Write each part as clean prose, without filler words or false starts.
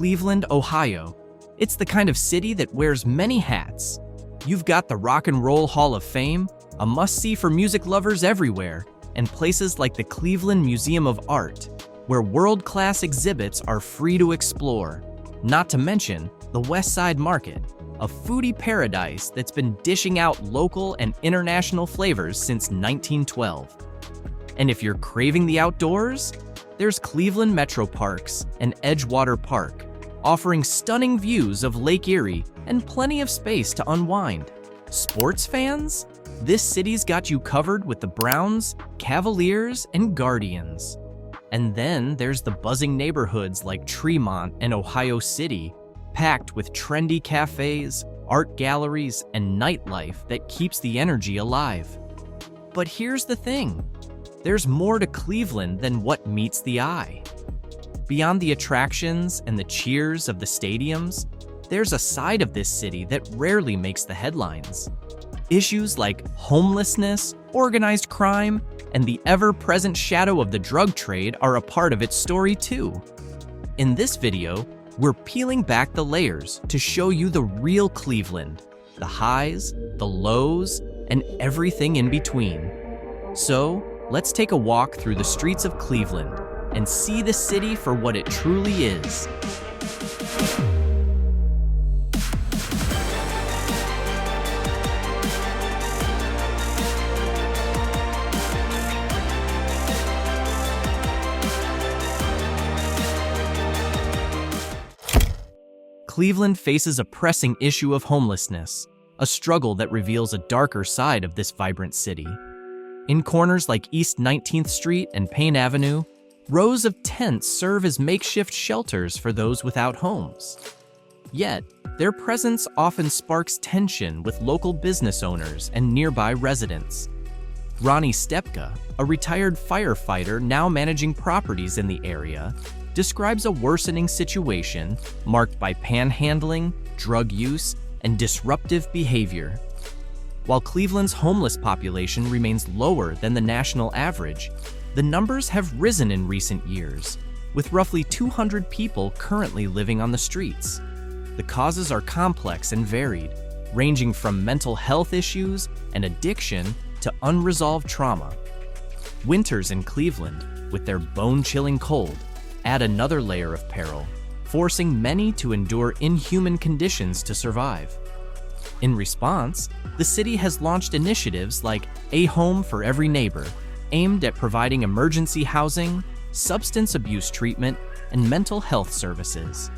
Cleveland, Ohio. It's the kind of city that wears many hats. You've got the Rock and Roll Hall of Fame, a must-see for music lovers everywhere, and places like the Cleveland Museum of Art, where world-class exhibits are free to explore. Not to mention the West Side Market, a foodie paradise that's been dishing out local and international flavors since 1912. And if you're craving the outdoors, there's Cleveland Metro Parks and Edgewater Park, offering stunning views of Lake Erie and plenty of space to unwind. Sports fans? This city's got you covered with the Browns, Cavaliers, and Guardians. And then there's the buzzing neighborhoods like Tremont and Ohio City, packed with trendy cafes, art galleries, and nightlife that keeps the energy alive. But here's the thing. There's more to Cleveland than what meets the eye. Beyond the attractions and the cheers of the stadiums, there's a side of this city that rarely makes the headlines. Issues like homelessness, organized crime, and the ever-present shadow of the drug trade are a part of its story too. In this video, we're peeling back the layers to show you the real Cleveland, the highs, the lows, and everything in between. So, let's take a walk through the streets of Cleveland and see the city for what it truly is. Cleveland faces a pressing issue of homelessness, a struggle that reveals a darker side of this vibrant city. In corners like East 19th Street and Payne Avenue, rows of tents serve as makeshift shelters for those without homes. Yet, their presence often sparks tension with local business owners and nearby residents. Ronnie Stepka, a retired firefighter now managing properties in the area, describes a worsening situation marked by panhandling, drug use, and disruptive behavior. While Cleveland's homeless population remains lower than the national average, the numbers have risen in recent years, with roughly 200 people currently living on the streets. The causes are complex and varied, ranging from mental health issues and addiction to unresolved trauma. Winters in Cleveland, with their bone-chilling cold, add another layer of peril, forcing many to endure inhuman conditions to survive. In response, the city has launched initiatives like A Home for Every Neighbor, aimed at providing emergency housing, substance abuse treatment, and mental health services.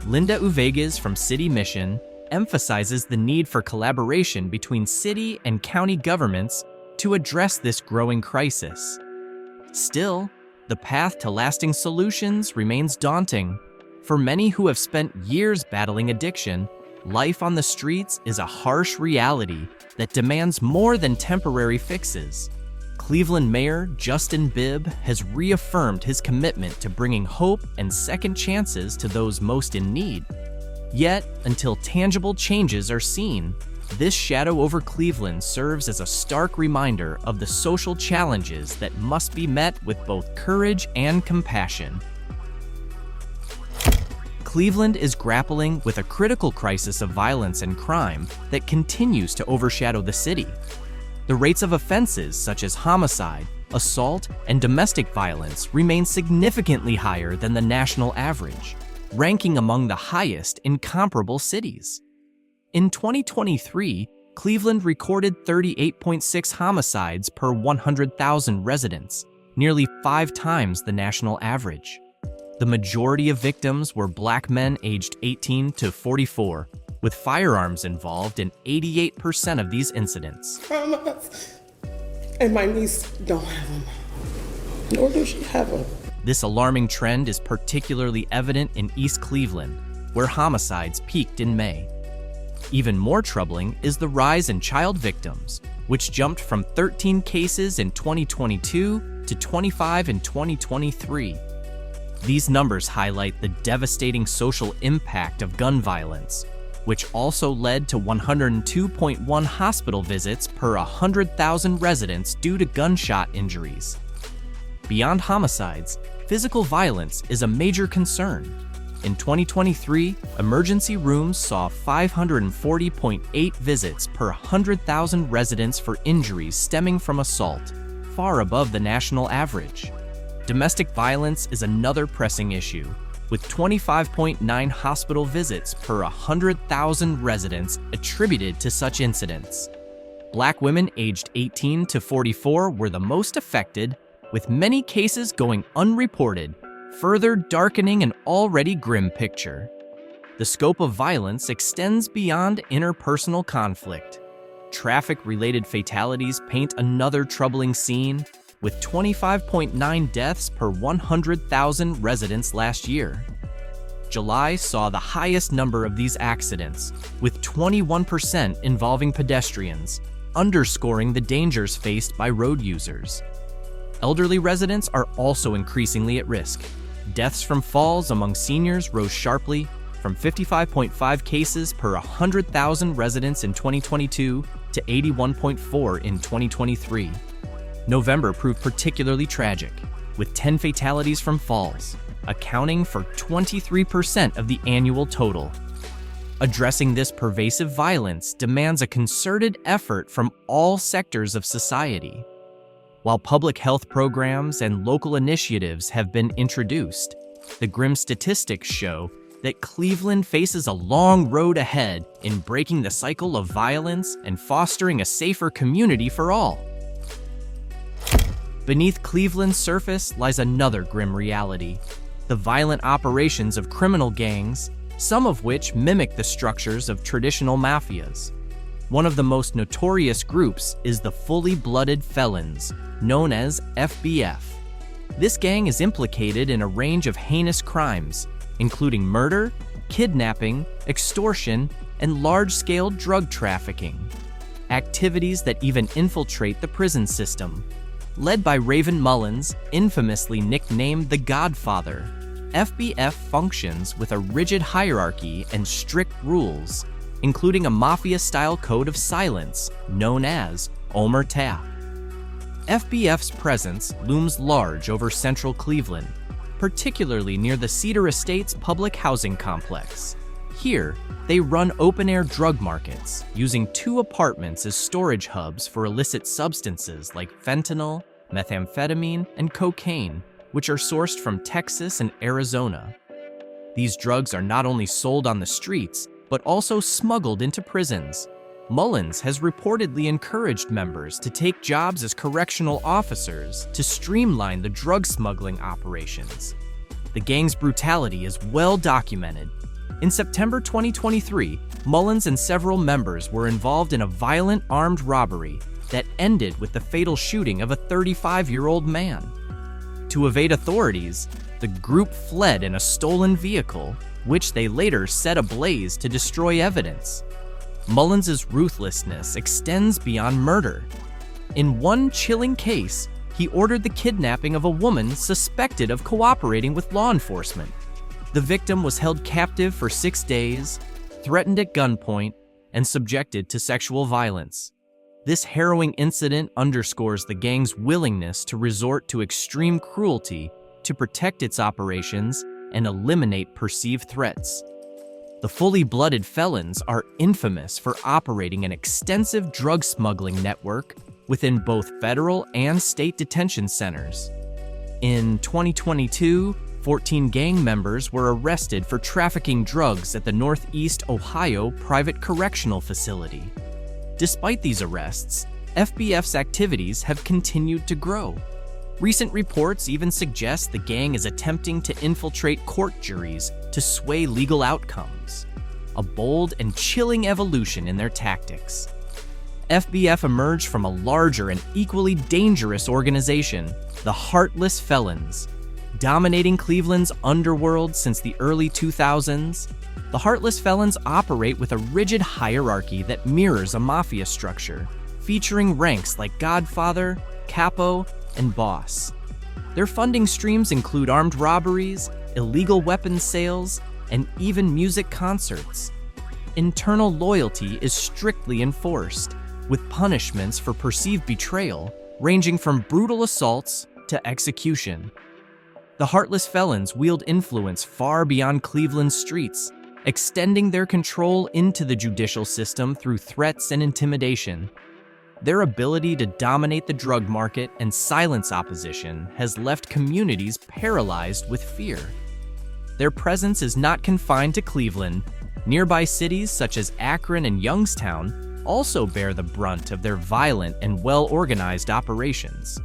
Linda Uvegas from City Mission emphasizes the need for collaboration between city and county governments to address this growing crisis. Still, the path to lasting solutions remains daunting. For many who have spent years battling addiction, life on the streets is a harsh reality that demands more than temporary fixes. Cleveland Mayor Justin Bibb has reaffirmed his commitment to bringing hope and second chances to those most in need. Yet, until tangible changes are seen, this shadow over Cleveland serves as a stark reminder of the social challenges that must be met with both courage and compassion. Cleveland is grappling with a critical crisis of violence and crime that continues to overshadow the city. The rates of offenses such as homicide, assault, and domestic violence remain significantly higher than the national average, ranking among the highest in comparable cities. In 2023, Cleveland recorded 38.6 homicides per 100,000 residents, nearly 5 times the national average. The majority of victims were Black men aged 18 to 44, with firearms involved in 88% of these incidents. And my niece don't have them, nor does she have them. This alarming trend is particularly evident in East Cleveland, where homicides peaked in May. Even more troubling is the rise in child victims, which jumped from 13 cases in 2022 to 25 in 2023. These numbers highlight the devastating social impact of gun violence, which also led to 102.1 hospital visits per 100,000 residents due to gunshot injuries. Beyond homicides, physical violence is a major concern. In 2023, emergency rooms saw 540.8 visits per 100,000 residents for injuries stemming from assault, far above the national average. Domestic violence is another pressing issue, with 25.9 hospital visits per 100,000 residents attributed to such incidents. Black women aged 18 to 44 were the most affected, with many cases going unreported, further darkening an already grim picture. The scope of violence extends beyond interpersonal conflict. Traffic-related fatalities paint another troubling scene, with 25.9 deaths per 100,000 residents last year. July saw the highest number of these accidents, with 21% involving pedestrians, underscoring the dangers faced by road users. Elderly residents are also increasingly at risk. Deaths from falls among seniors rose sharply, from 55.5 cases per 100,000 residents in 2022 to 81.4 in 2023. November proved particularly tragic, with 10 fatalities from falls, accounting for 23% of the annual total. Addressing this pervasive violence demands a concerted effort from all sectors of society. While public health programs and local initiatives have been introduced, the grim statistics show that Cleveland faces a long road ahead in breaking the cycle of violence and fostering a safer community for all. Beneath Cleveland's surface lies another grim reality: the violent operations of criminal gangs, some of which mimic the structures of traditional mafias. One of the most notorious groups is the Fully Blooded Felons, known as FBF. This gang is implicated in a range of heinous crimes, including murder, kidnapping, extortion, and large-scale drug trafficking. Activities that even infiltrate the prison system. Led by Raven Mullins, infamously nicknamed the Godfather, FBF functions with a rigid hierarchy and strict rules, including a mafia-style code of silence known as Omerta. FBF's presence looms large over central Cleveland, particularly near the Cedar Estates public housing complex. Here, they run open-air drug markets, using 2 apartments as storage hubs for illicit substances like fentanyl, methamphetamine, and cocaine, which are sourced from Texas and Arizona. These drugs are not only sold on the streets, but also smuggled into prisons. Mullins has reportedly encouraged members to take jobs as correctional officers to streamline the drug smuggling operations. The gang's brutality is well documented. In September 2023, Mullins and several members were involved in a violent armed robbery that ended with the fatal shooting of a 35-year-old man. To evade authorities, the group fled in a stolen vehicle, which they later set ablaze to destroy evidence. Mullins' ruthlessness extends beyond murder. In one chilling case, he ordered the kidnapping of a woman suspected of cooperating with law enforcement. The victim was held captive for 6 days, threatened at gunpoint, and subjected to sexual violence. This harrowing incident underscores the gang's willingness to resort to extreme cruelty to protect its operations and eliminate perceived threats. The Fully Blooded Felons are infamous for operating an extensive drug smuggling network within both federal and state detention centers. In 2022, 14 gang members were arrested for trafficking drugs at the Northeast Ohio Private Correctional Facility. Despite these arrests, FBF's activities have continued to grow. Recent reports even suggest the gang is attempting to infiltrate court juries to sway legal outcomes, a bold and chilling evolution in their tactics. FBF emerged from a larger and equally dangerous organization, the Heartless Felons. Dominating Cleveland's underworld since the early 2000s, the Heartless Felons operate with a rigid hierarchy that mirrors a mafia structure, featuring ranks like Godfather, Capo, and Boss. Their funding streams include armed robberies, illegal weapons sales, and even music concerts. Internal loyalty is strictly enforced, with punishments for perceived betrayal ranging from brutal assaults to execution. The heartless felons wield influence far beyond Cleveland's streets, extending their control into the judicial system through threats and intimidation. Their ability to dominate the drug market and silence opposition has left communities paralyzed with fear. Their presence is not confined to Cleveland. Nearby cities such as Akron and Youngstown also bear the brunt of their violent and well-organized operations.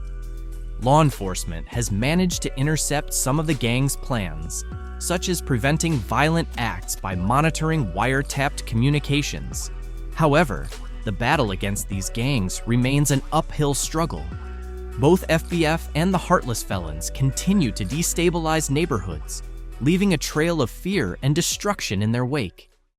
Law enforcement has managed to intercept some of the gang's plans, such as preventing violent acts by monitoring wiretapped communications. However, the battle against these gangs remains an uphill struggle. Both FBF and the heartless felons continue to destabilize neighborhoods, leaving a trail of fear and destruction in their wake.